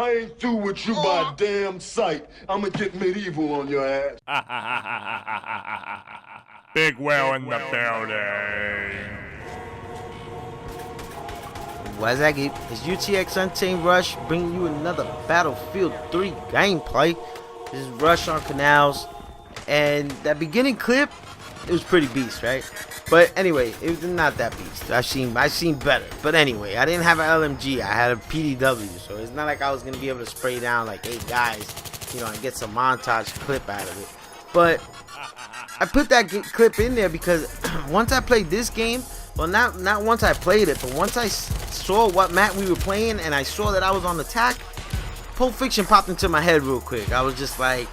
I ain't through with you by damn sight. I'ma get medieval on your ass. Big Will in the building. Wazaggy, it's UTX Untamed Rush bringing you another Battlefield 3 gameplay. This is Rush on Canals, and that beginning clip, it was pretty beast, right? But anyway, it was not that beast. I've seen better. But anyway, I didn't have an LMG. I had a PDW, so it's not like I was gonna be able to spray down like 8 guys, you know, and get some montage clip out of it. But I put that clip in there because once I played this game, well, not once I played it, but once I saw what map we were playing and I saw that I was on attack, Pulp Fiction popped into my head real quick. I was just like,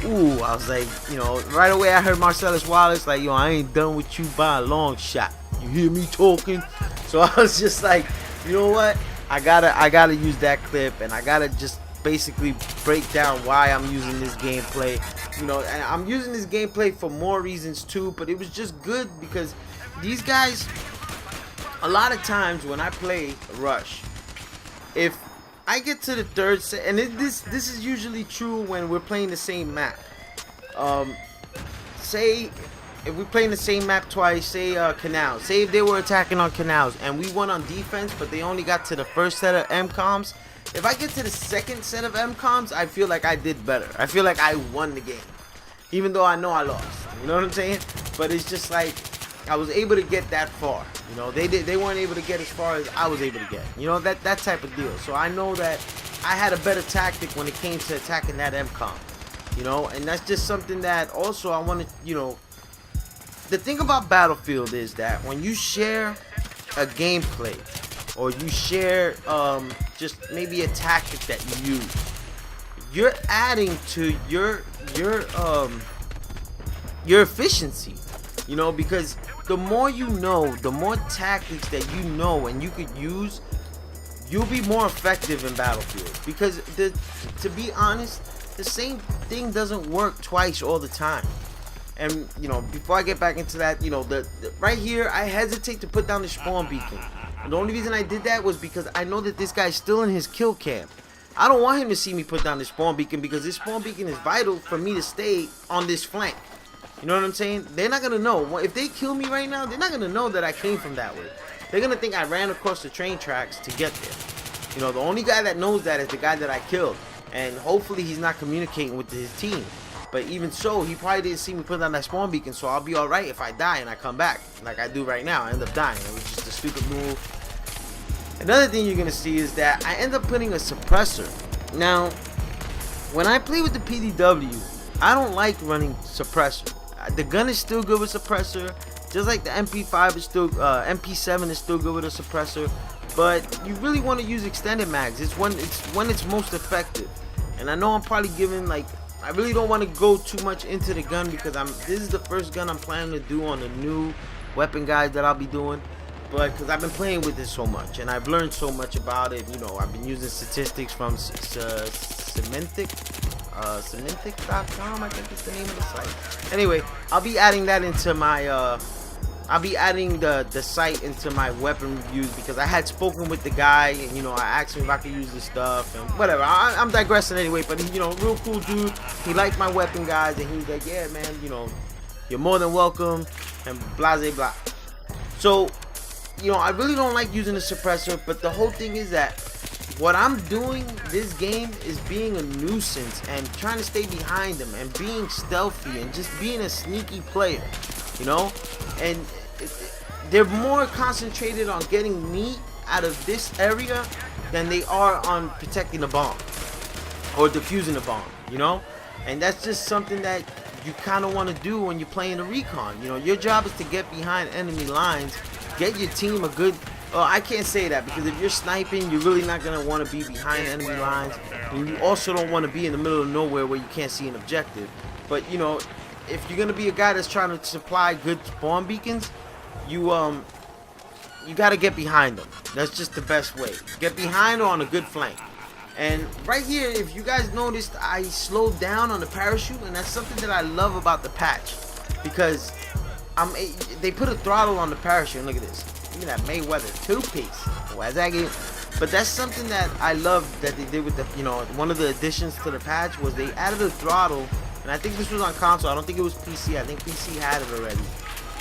ooh, I was like, you know, right away I heard Marcellus Wallace like, yo, I ain't done with you by a long shot. You hear me talking? So I was just like, you know what? I gotta use that clip, and I gotta just basically break down why I'm using this gameplay. You know, and I'm using this gameplay for more reasons too, but it was just good because these guys, a lot of times when I play Rush, if I get to the third set, and this is usually true when we're playing the same map. Say if we're playing the same map twice, say Canals. Say if they were attacking on Canals and we won on defense, but they only got to the first set of MCOMs. If I get to the second set of MCOMs, I feel like I did better. I feel like I won the game, even though I know I lost. You know what I'm saying? But it's just like I was able to get that far. You know, they weren't able to get as far as I was able to get. You know, that type of deal. So I know that I had a better tactic when it came to attacking that MCOM. You know, and that's just something that also I want to, you know, the thing about Battlefield is that when you share a gameplay or you share just maybe a tactic that you use, you're adding to your efficiency. You know, because the more you know, the more tactics that you know and you could use, you'll be more effective in Battlefield. Because to be honest, the same thing doesn't work twice all the time. And you know, before I get back into that, you know, the right here, I hesitate to put down the spawn beacon. And the only reason I did that was because I know that this guy's still in his kill cam. I don't want him to see me put down the spawn beacon because this spawn beacon is vital for me to stay on this flank. You know what I'm saying? They're not gonna know. If they kill me right now, they're not gonna know that I came from that way. They're gonna think I ran across the train tracks to get there. You know, the only guy that knows that is the guy that I killed. And hopefully he's not communicating with his team. But even so, he probably didn't see me put down that spawn beacon, so I'll be alright if I die and I come back. Like I do right now. I end up dying. It was just a stupid move. Another thing you're gonna see is that I end up putting a suppressor. Now, when I play with the PDW, I don't like running suppressor. The gun is still good with suppressor, just like the MP5 is still, MP7 is still good with a suppressor. But you really want to use extended mags. It's when it's most effective. And I know I'm probably giving like, I really don't want to go too much into the gun because this is the first gun I'm planning to do on the new weapon guide that I'll be doing. But because I've been playing with it so much and I've learned so much about it. You know, I've been using statistics from Cementic.com, I think is the name of the site. Anyway, I'll be adding that into my I'll be adding the site into my weapon reviews because I had spoken with the guy and, you know, I asked him if I could use this stuff and whatever. I'm digressing anyway, but he, you know, real cool dude. He liked my weapon guys and he was like, yeah man, you know, you're more than welcome and blah blah blah. So, you know, I really don't like using the suppressor, but the whole thing is that what I'm doing this game is being a nuisance and trying to stay behind them and being stealthy and just being a sneaky player, you know. And they're more concentrated on getting me out of this area than they are on protecting the bomb or defusing the bomb, you know. And that's just something that you kind of want to do when you're playing the recon. You know, your job is to get behind enemy lines, get your team a good, I can't say that because if you're sniping, you're really not going to want to be behind enemy lines. And you also don't want to be in the middle of nowhere where you can't see an objective. But, you know, if you're going to be a guy that's trying to supply good spawn beacons, you got to get behind them. That's just the best way. Get behind or on a good flank. And right here, if you guys noticed, I slowed down on the parachute, and that's something that I love about the patch. Because they put a throttle on the parachute, and look at this. Look at that Mayweather two-piece. Why is that? But that's something that I love that they did with the, you know, one of the additions to the patch was they added a throttle, and I think this was on console. I don't think it was PC. I think PC had it already.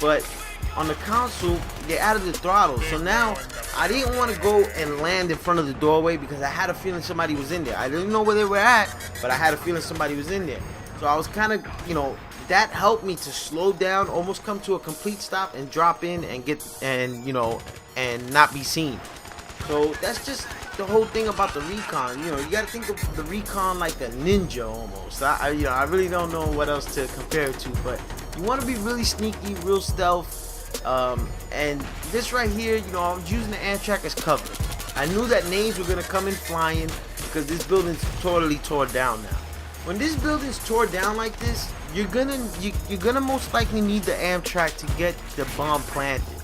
But on the console, they added the throttle. So now I didn't want to go and land in front of the doorway because I had a feeling somebody was in there. I didn't know where they were at, but I had a feeling somebody was in there. So I was kind of, you know, that helped me to slow down, almost come to a complete stop and drop in and get, and you know, and not be seen. So that's just the whole thing about the recon. You know, you gotta think of the recon like a ninja almost. You know, I really don't know what else to compare it to, but you want to be really sneaky, real stealth. And this right here, you know, I was using the Amtrak as cover. I knew that names were gonna come in flying because this building's totally tore down now. When this building's tore down like this, you're gonna most likely need the Amtrak to get the bomb planted.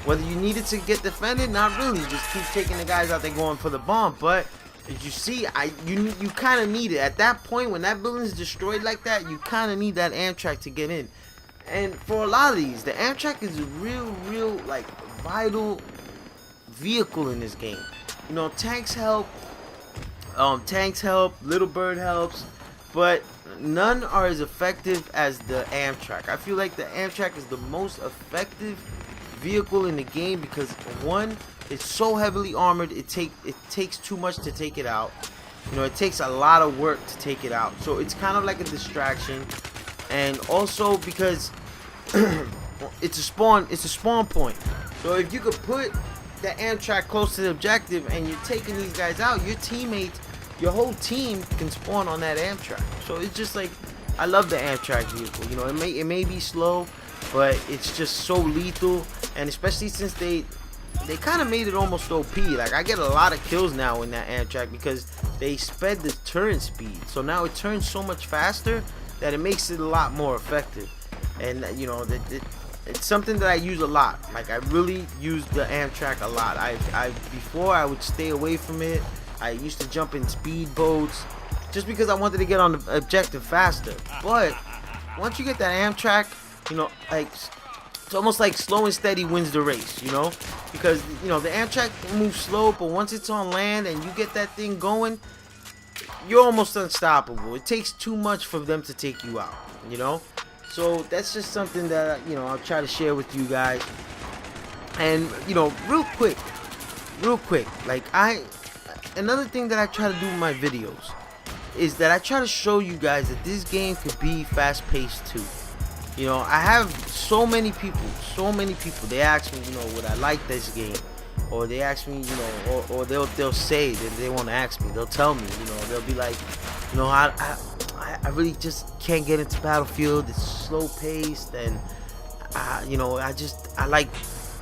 Whether you need it to get defended, not really. Just keep taking the guys out there going for the bomb. But as you see, you kind of need it at that point when that building is destroyed like that. You kind of need that Amtrak to get in. And for a lot of these, the Amtrak is a real like vital vehicle in this game. You know, tanks help. Little Bird helps, but none are as effective as the Amtrak. I feel like the Amtrak is the most effective vehicle in the game because one, it's so heavily armored. It takes too much to take it out. You know, it takes a lot of work to take it out. So it's kind of like a distraction. And also because it's a spawn point. So if you could put the Amtrak close to the objective and you're taking these guys out, your teammates, your whole team can spawn on that Amtrak. So it's just like, I love the Amtrak vehicle. You know, it may be slow, but it's just so lethal. And especially since they kind of made it almost OP. Like, I get a lot of kills now in that Amtrak because they sped the turn speed. So now it turns so much faster that it makes it a lot more effective. And you know, it's something that I use a lot. Like, I really use the Amtrak a lot. Before I would stay away from it. I used to jump in speedboats just because I wanted to get on the objective faster. But once you get that Amtrak, you know, like, it's almost like slow and steady wins the race, you know, because, you know, the Amtrak moves slow, but once it's on land and you get that thing going, you're almost unstoppable. It takes too much for them to take you out, you know. So that's just something that, you know, I'll try to share with you guys. And, you know, real quick, like, another thing that I try to do in my videos is that I try to show you guys that this game could be fast-paced too. You know, I have so many people, they ask me, you know, would I like this game? Or they ask me, you know, or they'll say that they want to ask me. They'll tell me, you know, they'll be like, you know, I really just can't get into Battlefield. It's slow-paced, and you know, I like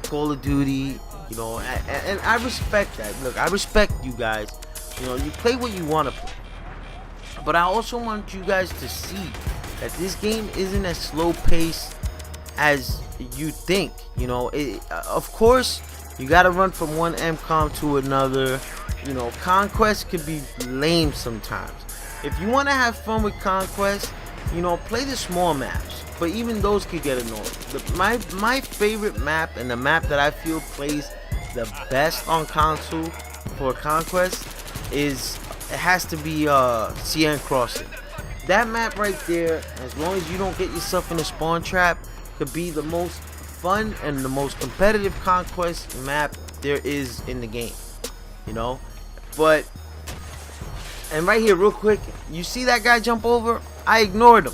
Call of Duty. You know, and I respect that. Look, I respect you guys. You know, you play what you want to play. But I also want you guys to see that this game isn't as slow paced as you think. You know, of course, you gotta run from one MCOM to another. You know, Conquest could be lame sometimes. If you want to have fun with Conquest, you know, play the small maps. But even those could get annoying. My favorite map, and the map that I feel plays the best on console for Conquest, it has to be CN Crossing. That map right there, as long as you don't get yourself in a spawn trap, could be the most fun and the most competitive Conquest map there is in the game. You know, but, and right here real quick, you see that guy jump over? I ignored him.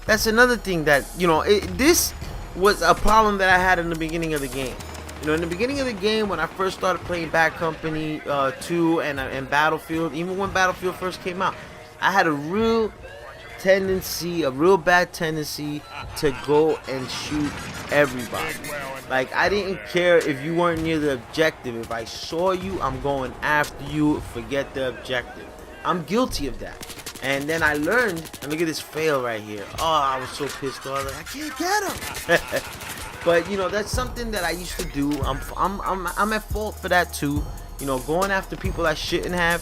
That's another thing that, you know, this was a problem that I had in the beginning of the game. You know, in the beginning of the game, when I first started playing Bad Company 2 and Battlefield, even when Battlefield first came out, I had a real bad tendency to go and shoot everybody. Like, I didn't care if you weren't near the objective. If I saw you, I'm going after you. Forget the objective. I'm guilty of that. And then I learned, and look at this fail right here. Oh, I was so pissed off. Like, I can't get him. But, you know, that's something that I used to do. I'm at fault for that too. You know, going after people I shouldn't have.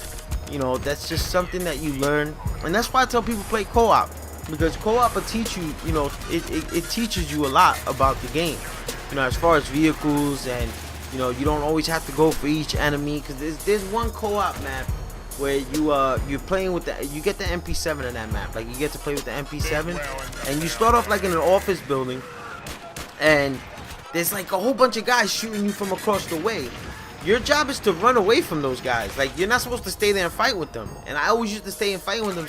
You know, that's just something that you learn. And that's why I tell people play co-op. Because co-op will teach you, you know, it teaches you a lot about the game. You know, as far as vehicles and You know, you don't always have to go for each enemy, because there's one co-op map where you're playing with you get the MP7 in that map. Like, you get to play with the MP7, and you start off like in an office building, and there's like a whole bunch of guys shooting you from across the way. Your job is to run away from those guys. Like, you're not supposed to stay there and fight with them. And I always used to stay and fight with them,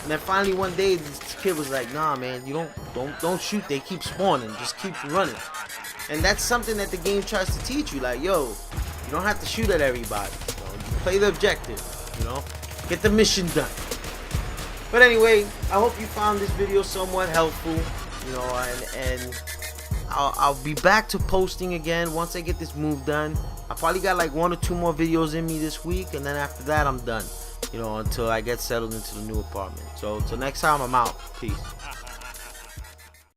And then finally one day, this kid was like, "Nah, man, you don't shoot. They keep spawning. Just keep running." And that's something that the game tries to teach you. Like, yo, you don't have to shoot at everybody. You know? You play the objective. You know, get the mission done. But anyway, I hope you found this video somewhat helpful. You know, and I'll be back to posting again once I get this move done. I probably got like 1 or 2 more videos in me this week, and then after that I'm done. You know, until I get settled into the new apartment. So till next time, I'm out. Peace.